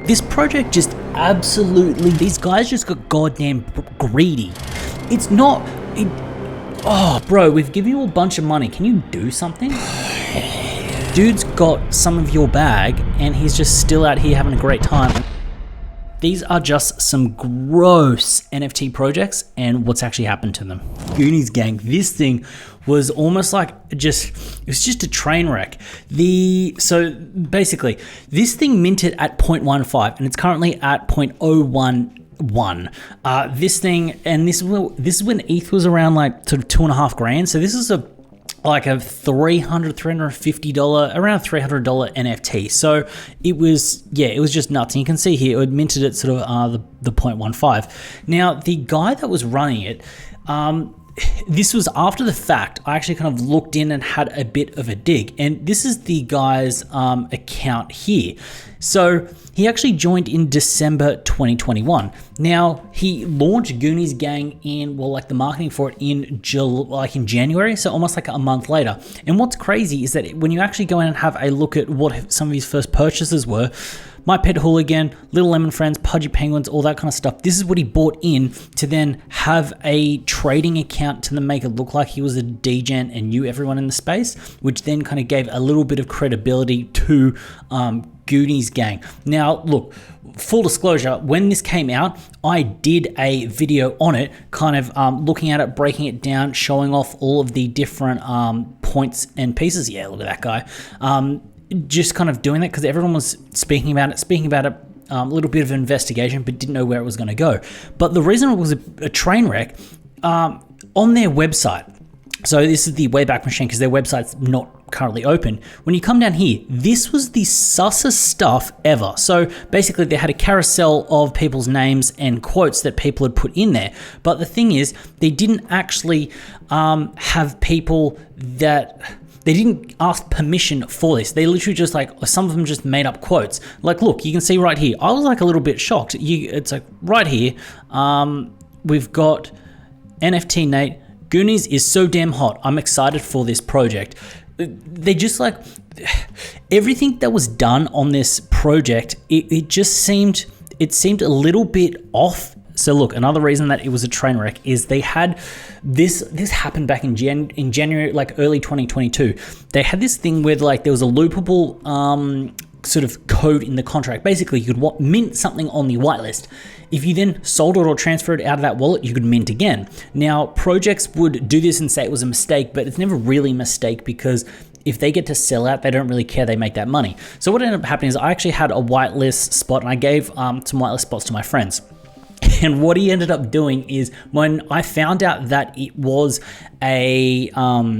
This project just absolutely, these guys just got goddamn greedy. It's not, oh bro, we've given you a bunch of money. Can you do something? Dude's got some of your bag and he's just still out here having a great time. These are just some gross NFT projects and what's actually happened to them. Goonies gang, this thing was almost like it was just a train wreck. So basically, this thing minted at 0.15 and it's currently at 0.011. This thing, and this is when ETH was around like sort of $2.5 grand. So this is like a $350, around $300 NFT. So it was just nuts. And you can see here, it minted at sort of the 0.15. Now, the guy that was running it, this was after the fact. I actually kind of looked in and had a bit of a dig. And this is the guy's account here. So he actually joined in December 2021. Now, he launched Goonies Gang the marketing for it in January, so almost like a month later. And what's crazy is that when you actually go in and have a look at what some of his first purchases were, My Pet Hooligan, Little Lemon Friends, Pudgy Penguins, all that kind of stuff. This is what he bought in to then have a trading account to then make it look like he was a degen and knew everyone in the space, which then kind of gave a little bit of credibility to Goonies Gang. Now, look, full disclosure, when this came out, I did a video on it, kind of looking at it, breaking it down, showing off all of the different points and pieces. Yeah, look at that guy. Just kind of doing that because everyone was speaking about it, a little bit of an investigation, but didn't know where it was going to go. But the reason it was a train wreck, on their website, so this is the Wayback Machine because their website's not currently open. When you come down here, this was the sussest stuff ever. So basically they had a carousel of people's names and quotes that people had put in there. But the thing is, they didn't actually have people that... They didn't ask permission for this. They literally just some of them just made up quotes. Like, look, you can see right here. I was like a little bit shocked. It's like right here, we've got NFT Nate. Goonies is so damn hot. I'm excited for this project. They just everything that was done on this project, it seemed a little bit off. So look, another reason that it was a train wreck is they had this happened back in January, like early 2022. They had this thing where there was a loopable sort of code in the contract. Basically, you could mint something on the whitelist. If you then sold it or transferred it out of that wallet, you could mint again. Now, projects would do this and say it was a mistake, but it's never really a mistake because if they get to sell out, they don't really care. They make that money. So what ended up happening is I actually had a whitelist spot and I gave some whitelist spots to my friends. And what he ended up doing is when I found out that it was that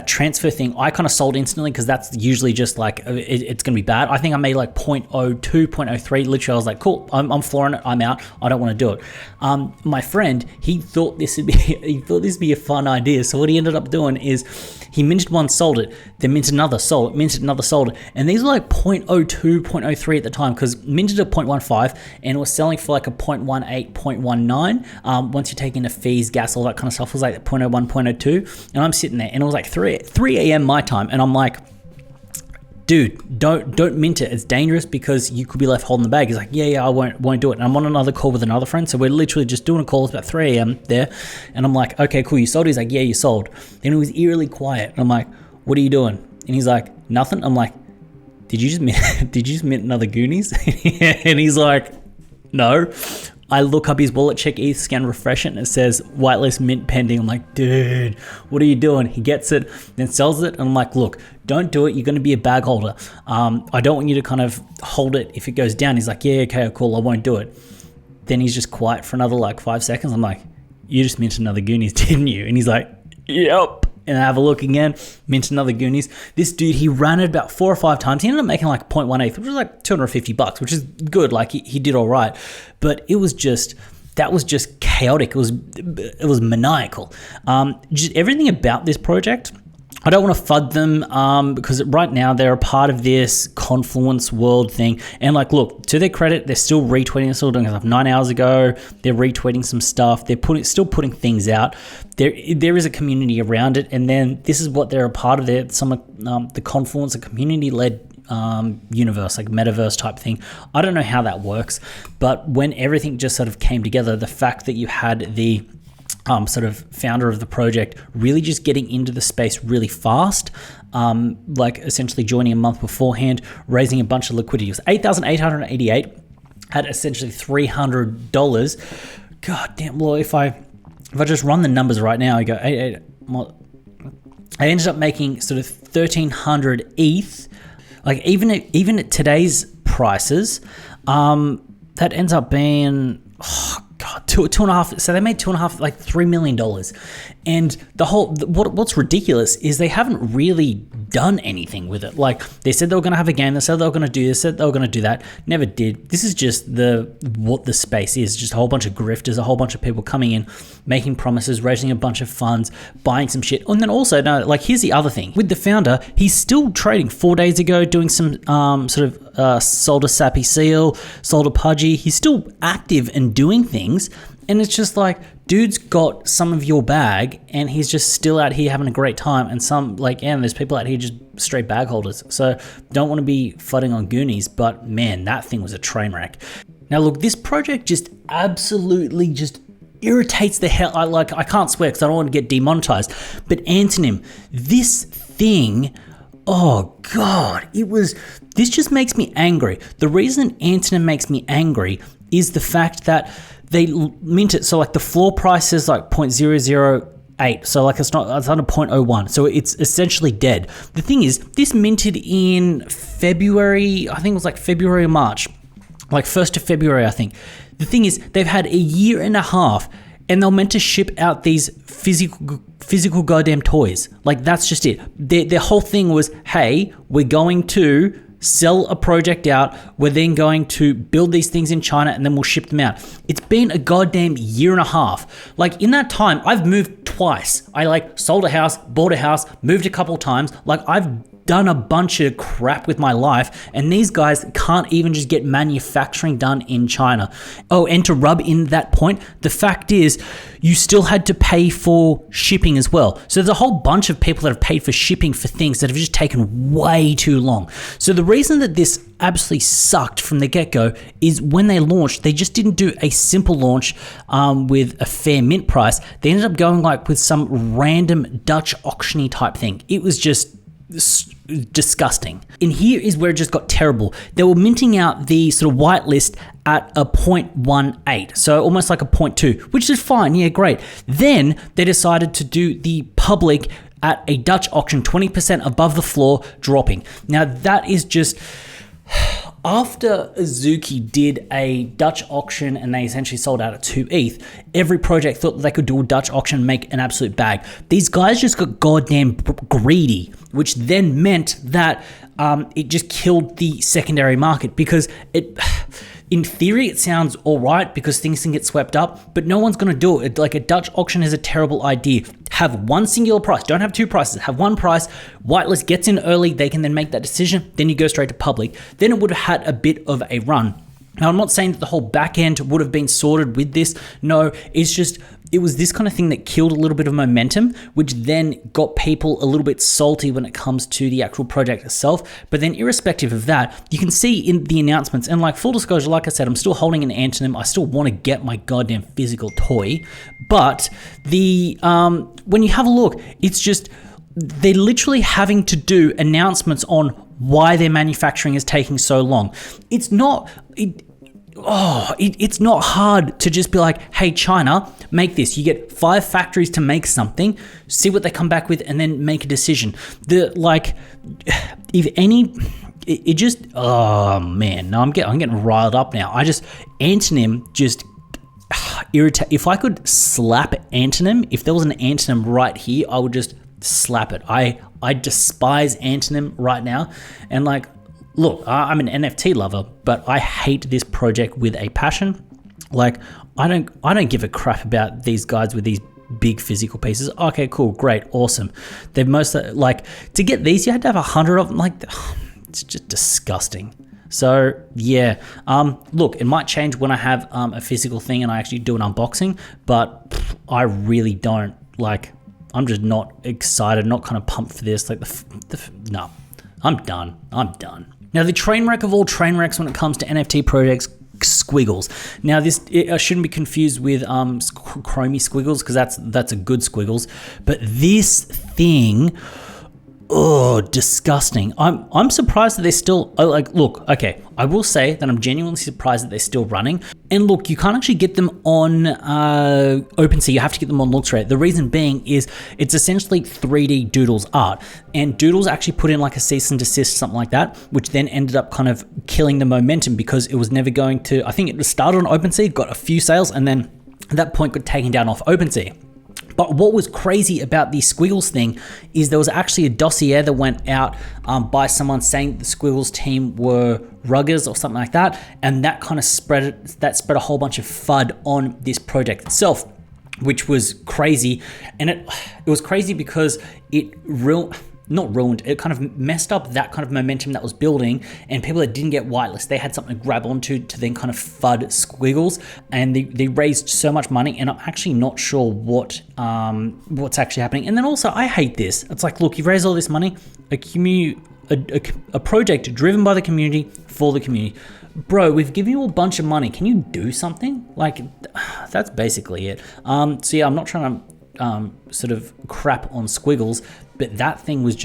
transfer thing, I kind of sold instantly because that's usually just it's going to be bad. I think I made 0.02, 0.03. Literally, I was like, cool, I'm flooring it. I'm out. I don't want to do it. My friend, he thought this would be a fun idea. So what he ended up doing is he minted one, sold it, then minted another, sold it, minted another, sold it. And these were 0.02, 0.03 at the time because minted at 0.15 and it was selling for a 0.18, 0.19. Once you take in the fees, gas, all that kind of stuff, it was 0.01, 0.02. And I'm sitting there and it was 3 a.m. my time. And I'm like, dude, don't mint it. It's dangerous because you could be left holding the bag. He's like, yeah, I won't do it. And I'm on another call with another friend. So we're literally just doing a call. It's about 3 a.m. there. And I'm like, okay, cool. You sold? He's like, yeah, you sold. Then it was eerily quiet. And I'm like, what are you doing? And he's like, nothing. I'm like, did you just mint another Goonies? And he's like, no. I look up his wallet, check ETH, scan, refresh it, and it says whitelist mint pending. I'm like, dude, what are you doing? He gets it, then sells it, and I'm like, look, don't do it. You're going to be a bag holder. I don't want you to kind of hold it if it goes down. He's like, yeah, okay, cool, I won't do it. Then he's just quiet for another 5 seconds. I'm like, you just minted another Goonies, didn't you? And he's like, yep. And I have a look again, mint another Goonies. This dude, he ran it about 4 or 5 times. He ended up making 0.18, which was $250, which is good. He did all right. But it was that was just chaotic. It was maniacal. Just everything about this project, I don't want to FUD them because right now they're a part of this Confluence world thing. And look, to their credit, they're still retweeting, still doing stuff. 9 hours ago, they're retweeting some stuff. They're still putting things out. There is a community around it. And then this is what they're a part of. The Confluence, a community-led universe, like metaverse type thing. I don't know how that works, but when everything just sort of came together, the fact that you had the sort of founder of the project really just getting into the space really fast, like essentially joining a month beforehand, raising a bunch of liquidity. It was 8,888, had essentially $300. God damn, well, if I just run the numbers right now, I go, I ended up making sort of 1,300 ETH. Like even at today's prices, that ends up being, two and a half. So they made like $3 million. And what's ridiculous is they haven't really done anything with it. Like they said they were going to have a game. They said they were going to do this. Said they were going to do that. Never did. This is just what the space is. Just a whole bunch of grifters, a whole bunch of people coming in, making promises, raising a bunch of funds, buying some shit. And then also, no, like here's the other thing with the founder. He's still trading. 4 days ago, doing some sort of sold a Sappy Seal, sold a Pudgy. He's still active and doing things. And it's just like, dude's got some of your bag and he's just still out here having a great time. And there's people out here just straight bag holders. So don't want to be flooding on Goonies, but man, that thing was a train wreck. Now look, this project just absolutely just irritates the hell. I can't swear because I don't want to get demonetized, but Antonym, this thing, oh God, this just makes me angry. The reason Antonym makes me angry is the fact that they mint it. So like the floor price is like 0.008. So like it's under 0.01. So it's essentially dead. The thing is, this minted in February, I think it was like February or March, like 1st of February, I think. The thing is, they've had a year and a half and they're meant to ship out these physical goddamn toys. Like that's just it. Their whole thing was, hey, we're going to sell a project out, we're then going to build these things in China and then we'll ship them out. It's been a goddamn year and a half. Like in that time, I've moved twice. I like sold a house, bought a house, moved a couple times. Like I've done a bunch of crap with my life and these guys can't even just get manufacturing done in China. Oh, and to rub in that point, the fact is you still had to pay for shipping as well. So there's a whole bunch of people that have paid for shipping for things that have just taken way too long. So the reason that this absolutely sucked from the get-go is when they launched, they just didn't do a simple launch with a fair mint price. They ended up going like with some random Dutch auction-y type thing. It was just disgusting. And here is where it just got terrible. They were minting out the sort of whitelist at a 0.18, so almost like a 0.2, which is fine, yeah, great. Then they decided to do the public at a Dutch auction, 20% above the floor, dropping. Now that is just, after Azuki did a Dutch auction and they essentially sold out at 2 ETH, every project thought that they could do a Dutch auction and make an absolute bag. These guys just got goddamn greedy, which then meant that it just killed the secondary market because in theory, it sounds all right because things can get swept up, but no one's going to do it. Like a Dutch auction is a terrible idea. Have one singular price. Don't have two prices. Have one price. Whitelist gets in early. They can then make that decision. Then you go straight to public. Then it would have had a bit of a run. Now, I'm not saying that the whole back end would have been sorted with this. No, it's just, it was this kind of thing that killed a little bit of momentum, which then got people a little bit salty when it comes to the actual project itself. But then irrespective of that, you can see in the announcements, and like full disclosure, like I said, I'm still holding an Antonym. I still want to get my goddamn physical toy. But when you have a look, it's just, they're literally having to do announcements on why their manufacturing is taking so long. It's not hard to just be like, hey, China, make this. You get 5 factories to make something, see what they come back with, and then make a decision. Oh man, no, I'm getting riled up now. Antonym just irritate. If I could slap Antonym, if there was an Antonym right here, I would just slap it. I despise Antonym right now, and like, look, I'm an NFT lover, but I hate this project with a passion. Like, I don't give a crap about these guys with these big physical pieces. Okay, cool, great, awesome. They've mostly, like, to get these, you had to have 100 of them. Like, it's just disgusting. So yeah, look, it might change when I have a physical thing and I actually do an unboxing, but I really don't, like, I'm just not excited, not kind of pumped for this. Like, no, I'm done. Now, the train wreck of all train wrecks when it comes to NFT projects, squiggles. Now, it shouldn't be confused with chromie squiggles, because that's a good squiggles. But this thing, oh, disgusting. I'm surprised that they're still, like, look, okay, I will say that I'm genuinely surprised that they're still running. And look, you can't actually get them on OpenSea. You have to get them on LooksRare. The reason being is it's essentially 3D Doodles art. And Doodles actually put in like a cease and desist, something like that, which then ended up kind of killing the momentum because it was never going to, I think it started on OpenSea, got a few sales, and then at that point got taken down off OpenSea. But what was crazy about the Squiggles thing is there was actually a dossier that went out by someone saying the Squiggles team were ruggers or something like that, and that kind of spread a whole bunch of FUD on this project itself, which was crazy. And it was crazy because it it kind of messed up that kind of momentum that was building, and people that didn't get whitelist, they had something to grab onto to then kind of FUD Squiggles, and they raised so much money, and I'm actually not sure what's actually happening. And then also, I hate this. It's like, look, you've raised all this money, a project driven by the community for the community. Bro, we've given you a bunch of money. Can you do something? Like, that's basically it. So yeah, I'm not trying to sort of crap on Squiggles, but that thing was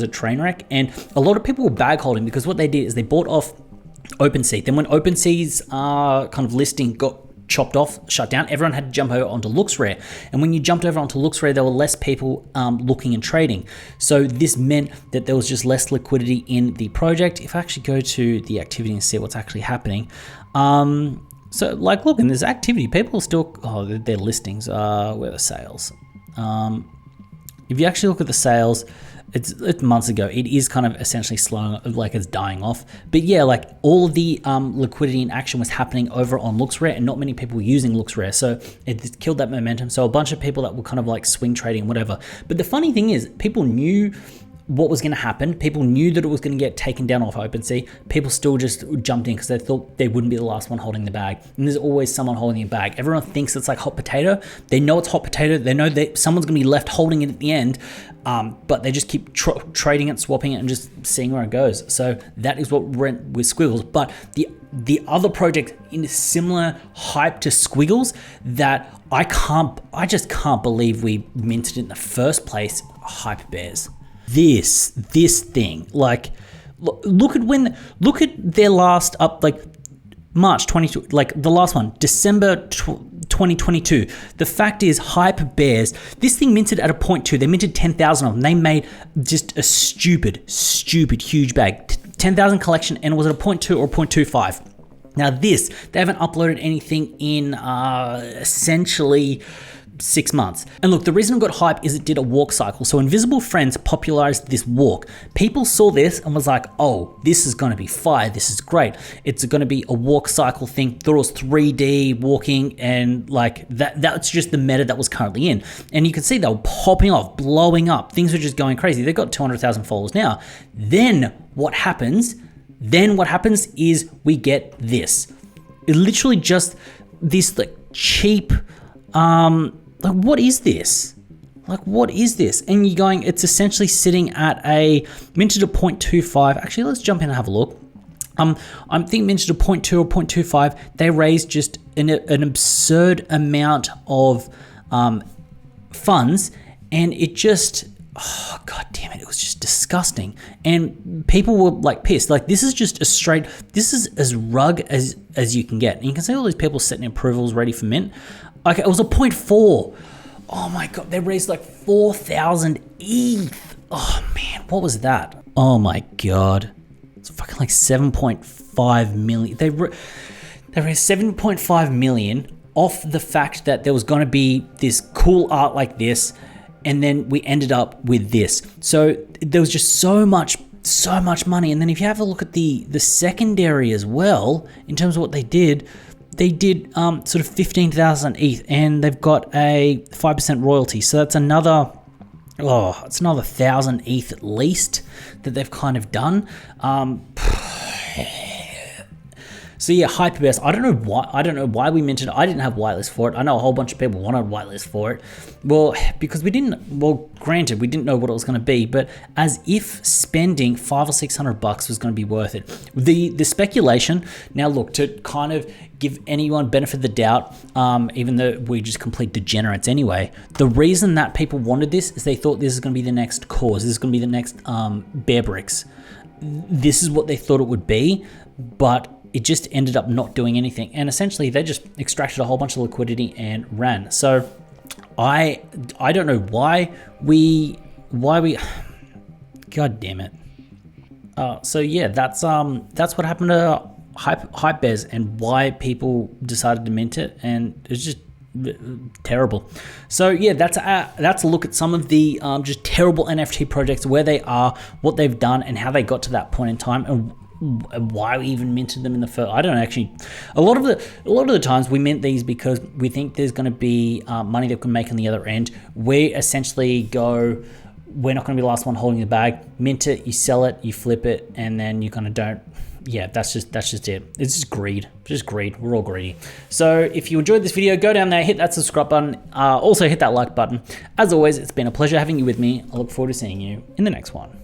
a train wreck. And a lot of people were bag holding because what they did is they bought off OpenSea. Then when OpenSea's kind of listing got chopped off, shut down, everyone had to jump over onto LooksRare. And when you jumped over onto LooksRare, there were less people looking and trading. So this meant that there was just less liquidity in the project. If I actually go to the activity and see what's actually happening, so like, look, and there's activity. People are still, their listings, where are the sales? If you actually look at the sales, it's months ago. It is kind of essentially slowing, like it's dying off. But yeah, like all of the liquidity and action was happening over on LooksRare, and not many people were using LooksRare. So it killed that momentum. So a bunch of people that were kind of like swing trading, whatever. But the funny thing is, people knew what was going to happen. People knew that it was going to get taken down off OpenSea. People still just jumped in because they thought they wouldn't be the last one holding the bag. And there's always someone holding a bag. Everyone thinks it's like hot potato. They know it's hot potato. They know that someone's going to be left holding it at the end, but they just keep trading it, swapping it, and just seeing where it goes. So that is what went with Squiggles. But the other project in similar hype to Squiggles that I just can't believe we minted in the first place, Hype Bears. This thing, like, look at their last up, like March 22, like the last one, December 2022. The fact is, Hype Bears, this thing minted at a 0.2. They minted 10,000 of them. They made just a stupid huge bag, 10,000 collection, and was it a 0.2 or 0.25? Now they haven't uploaded anything in essentially 6 months. And look, the reason it got hype is it did a walk cycle. So Invisible Friends popularized this walk. People saw this and was like, oh, this is going to be fire. This is great. It's going to be a walk cycle thing. Thought it was 3D walking, and like that's just the meta that was currently in. And you can see they were popping off, blowing up. Things were just going crazy. They've got 200,000 followers now. Then what happens is we get this. It literally just this like cheap, like, what is this? Like, what is this? And you're going, it's essentially sitting at a minted at 0.25. Actually, let's jump in and have a look. I'm thinking minted at 0.2 or 0.25. They raised just an absurd amount of funds, and it just, oh, god damn it, it was just disgusting. And people were like pissed. Like, this is just this is as rug as you can get. And you can see all these people setting approvals ready for mint. Okay, it was a 0.4. Oh my god, they raised like 4,000 ETH. Oh man, what was that? Oh my god, it's fucking like 7.5 million. They raised 7.5 million off the fact that there was going to be this cool art like this, and then we ended up with this. So there was just so much money. And then if you have a look at the secondary as well, in terms of what they did sort of 15,000 ETH, and they've got a 5% royalty. So that's another 1,000 ETH at least that they've kind of done. So yeah, Hyperbest. I don't know why we minted it. I didn't have whitelist for it. I know a whole bunch of people wanted whitelist for it. Well, because we didn't. Well, granted, we didn't know what it was going to be, but as if spending $500 or $600 was going to be worth it. The speculation. Now, look, to kind of give anyone benefit of the doubt, even though we just complete degenerates anyway. The reason that people wanted this is they thought this is going to be the next cause. This is going to be the next Bear Bricks. This is what they thought it would be, but it just ended up not doing anything. And essentially, they just extracted a whole bunch of liquidity and ran. So I don't know why we. God damn it. So yeah, that's what happened to Hypebears and why people decided to mint it, and it's just terrible. So yeah, that's a look at some of the just terrible NFT projects, where they are, what they've done, and how they got to that point in time, and why we even minted them in the first. I don't actually. A lot of the times we mint these because we think there's going to be money that we can make on the other end. We essentially go, we're not going to be the last one holding the bag. Mint it, you sell it, you flip it, and then you kind of don't. Yeah, that's just it. It's just greed. We're all greedy. So if you enjoyed this video, go down there, hit that subscribe button. Also hit that like button. As always, it's been a pleasure having you with me. I look forward to seeing you in the next one.